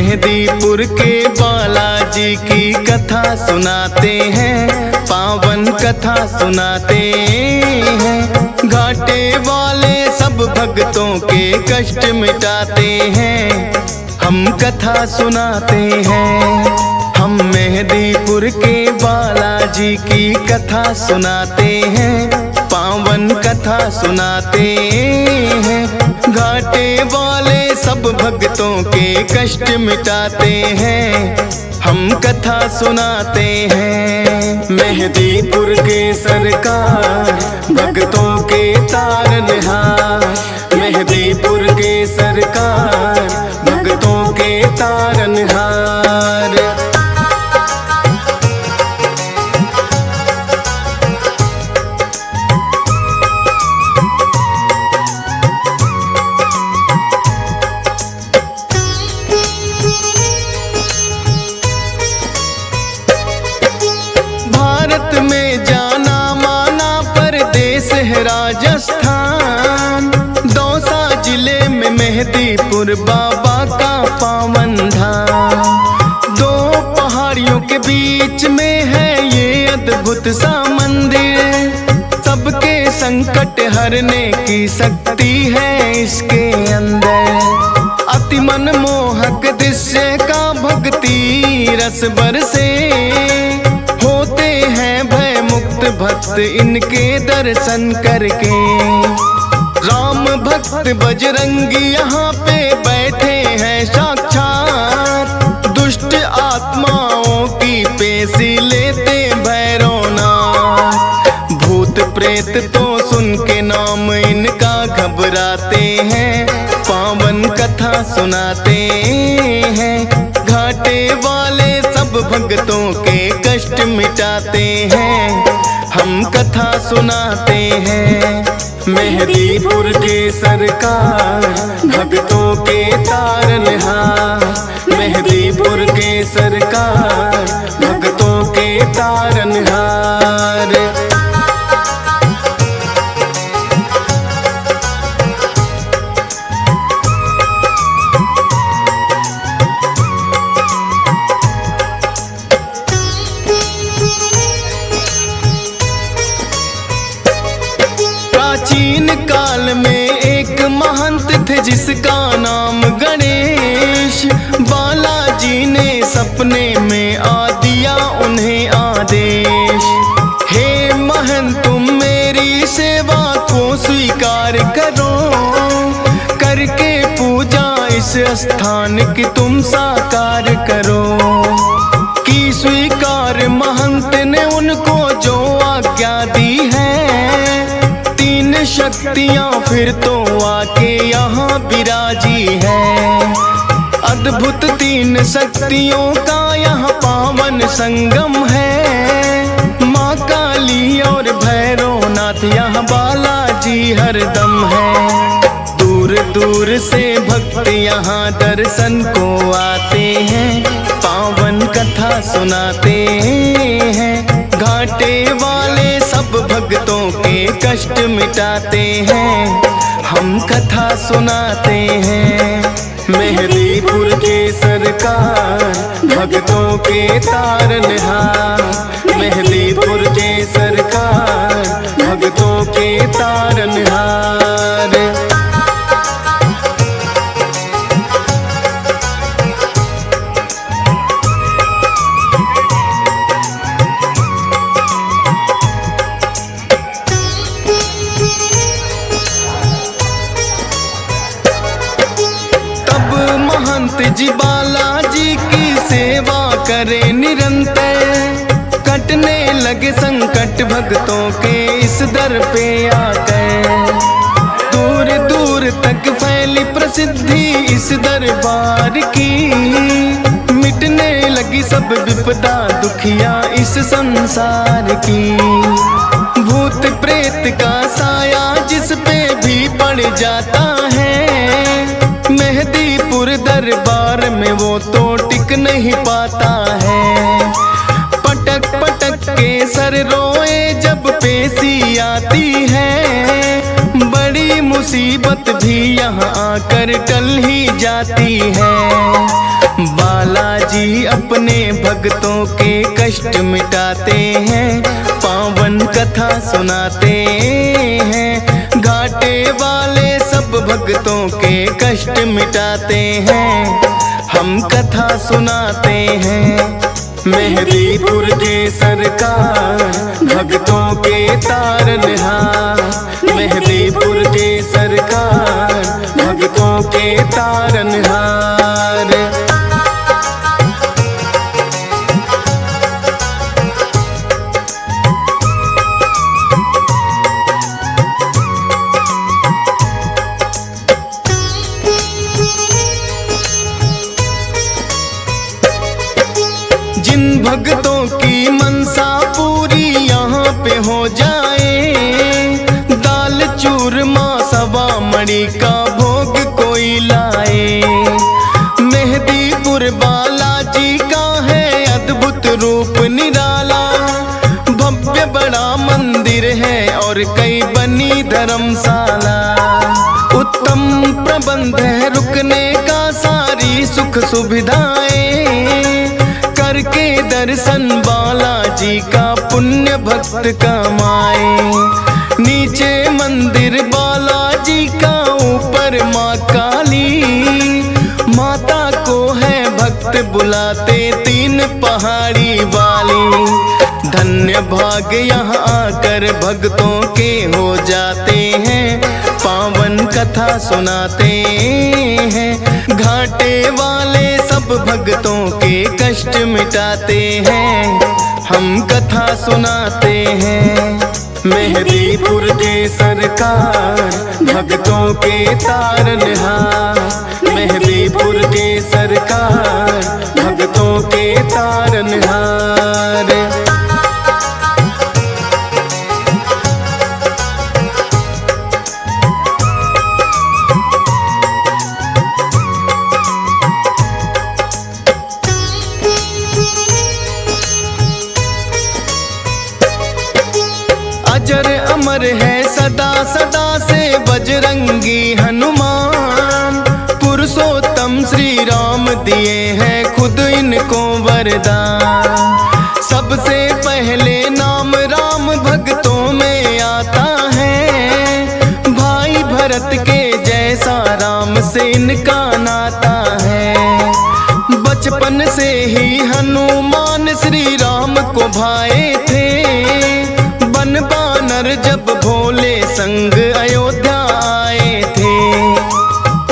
मेहंदीपुर के बालाजी की कथा सुनाते हैं, पावन कथा सुनाते हैं। घाटे वाले सब भक्तों के कष्ट मिटाते हैं, हम कथा सुनाते हैं। हम मेहंदीपुर के बालाजी की कथा सुनाते हैं, पावन कथा सुनाते हैं। घाटे वाले सब भक्तों के कष्ट मिटाते हैं, हम कथा सुनाते हैं। मेहंदीपुर के सरकार भक्तों के तारनहार, मेहंदीपुर के सरकार भक्तों के तारनहार। में जाना माना परदेश है राजस्थान, दौसा जिले में मेहंदीपुर बाबा का पावन धाम। दो पहाड़ियों के बीच में है ये अद्भुत सा मंदिर, सबके संकट हरने की शक्ति है इसके अंदर। अति मनमोहक दृश्य का भक्ति रस बरसे, होते हैं भय मुक्त भक्त इनके दर्शन करके। राम भक्त बजरंगी यहाँ पे बैठे हैं साक्षात, दुष्ट आत्माओं की पेशी लेते भैरवनाथ। भूत प्रेत तो सुन के नाम इनका घबराते हैं, पावन कथा सुनाते हैं। घाटे वाले सब भक्तों के कष्ट मिटाते हैं, हम कथा सुनाते हैं। मेहंदीपुर के सरकार भक्तों के तारनहार, मेहंदीपुर के सरकार भक्तों के तारनहार। प्राचीन काल में एक महंत थे जिसका नाम गणेश, बालाजी ने सपने में आ दिया उन्हें आदेश। हे महंत तुम मेरी सेवा को स्वीकार करो, करके पूजा इस स्थान की तुम साकार करो। की स्वीकार महंत ने उनको जो आज्ञा दी है, शक्तियां फिर तो आके यहाँ विराजी है। अद्भुत तीन शक्तियों का यहाँ पावन संगम है, माँ काली और भैरवनाथ यहाँ बालाजी हरदम है। दूर दूर से भक्त यहाँ दर्शन को आते हैं, पावन कथा सुनाते हैं। घाटे वाले सब भक्तों के कष्ट मिटाते हैं, हम कथा सुनाते हैं। मेहंदीपुर के सरकार भक्तों के तारनहार, मेहंदीपुर के सरकार भक्तों के तारनहार। महंत जी बालाजी की सेवा करे निरंतर, कटने लगे संकट भक्तों के इस दर पे आकर। दूर दूर तक फैली प्रसिद्धि इस दरबार की, मिटने लगी सब विपदा दुखिया इस संसार की। भूत प्रेत का साया जिस पे भी पड़ जाता है, मेहंदीपुर दरबार में वो तो टिक नहीं पाता है। पटक पटक के सर रोए जब पेशी आती है, बड़ी मुसीबत भी यहाँ आकर टल ही जाती है। अपने भक्तों के कष्ट मिटाते हैं, पावन कथा सुनाते हैं। घाटे वाले सब भक्तों के कष्ट मिटाते हैं, हम कथा सुनाते हैं। मेहदीपुर के सरकार भक्तों के तारनहार, मेहदीपुर के सरकार भक्तों के तारनहार। जिन भक्तों की मनसा पूरी यहाँ पे हो जाए, दाल चूरमा सवा मणि का भोग कोई लाए। मेहदीपुर बालाजी का है अद्भुत रूप निराला, भव्य बड़ा मंदिर है और कई बनी धर्मशाला। उत्तम प्रबंध है रुकने का, सारी सुख सुविधाएं, करके दर्शन बालाजी का पुण्य भक्त कमाए। नीचे मंदिर बालाजी का, ऊपर माँ काली, माता को है भक्त बुलाते तीन पहाड़ी वाली। धन्य भाग यहाँ आकर भक्तों के हो जाते हैं, पावन कथा सुनाते हैं। घाटे वाले सब भक्तों के कष्ट मिटाते हैं, हम कथा सुनाते हैं। मेहदीपुर के सरकार भक्तों के तारनहार, मेहदीपुर के सरकार भक्तों के तारनहार। अजर अमर है सदा सदा से बजरंगी हनुमान, पुरुषोत्तम श्री राम दिए हैं खुद इनको वरदान। सबसे पहले नाम राम भक्तों में आता है, भाई भरत के जैसा राम से इनका नाता है। बचपन से ही हनुमान श्री राम को भाए थे, बन बानर जब भोले संग अयोध्या आए थे।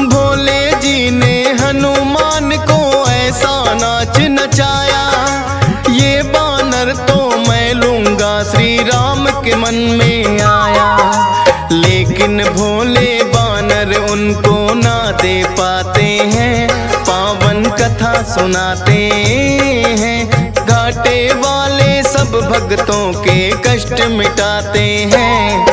भोले जी ने हनुमान को ऐसा नाच नचाया, ये बानर तो मैं लूंगा श्री राम के मन में आया। लेकिन भोले बानर उनको ना दे पाते हैं, पावन कथा सुनाते हैं। घाटे वाले सब भक्तों के कष्ट मिटाते हैं,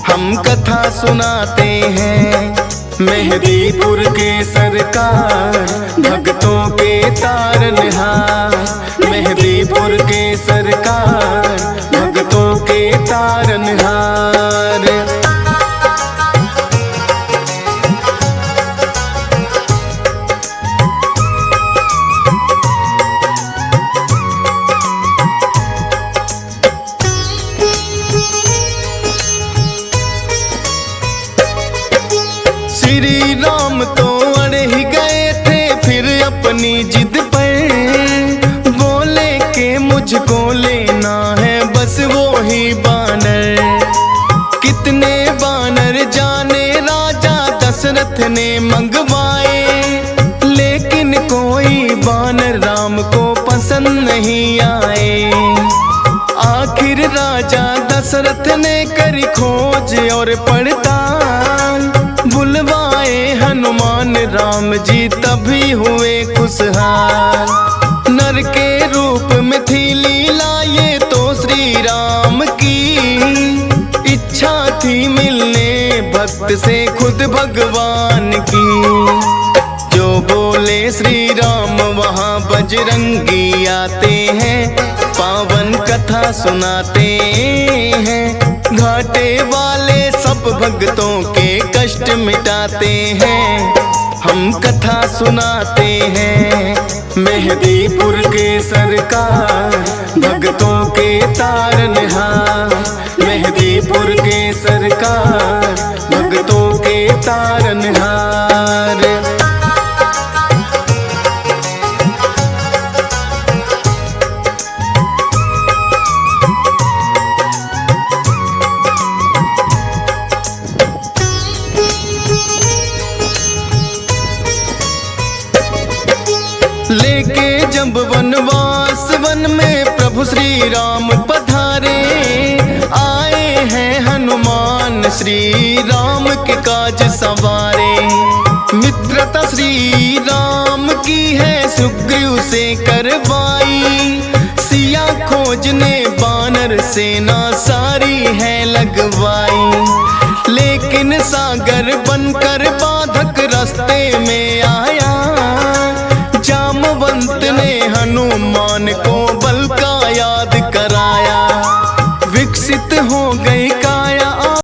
हम कथा सुनाते हैं। मेहदीपुर के सरकार भक्तों के तारनहार, मेहदीपुर के सरकार भक्तों के तारनहार। श्री राम तो अड़ ही गए थे फिर अपनी जिद पर, बोले के मुझको लेना है बस वो ही बानर। कितने बानर जाने राजा दशरथ ने मंगवाए, लेकिन कोई बानर राम को पसंद नहीं आए। आखिर राजा दशरथ ने करी खोज और पड़ताल, बुलवाए हनुमान राम जी तभी हुए खुशहाल। नर के रूप में थी लीला ये तो श्री राम की, इच्छा थी मिलने भक्त से खुद भगवान की। जो बोले श्री राम वहाँ बजरंगी आते हैं, पावन कथा सुनाते हैं। घाटे वाले सब भक्तों के कष्ट मिटाते हैं, हम कथा सुनाते हैं। मेहदीपुर के सरकार भक्तों के तारनहार, मेहदीपुर के सरकार भक्तों के तारनहार। लेके जब वनवास वन में प्रभु श्री राम पधारे, आए हैं हनुमान श्री राम के काज सवारे। मित्रता श्री राम की है सुग्रीव से करवाई, सिया खोजने बानर सेना सारी है लगवाई। लेकिन सागर बनकर बाधक रास्ते में आया, जामवंत ने हनुमान को बल का याद कराया। विकसित हो गई काया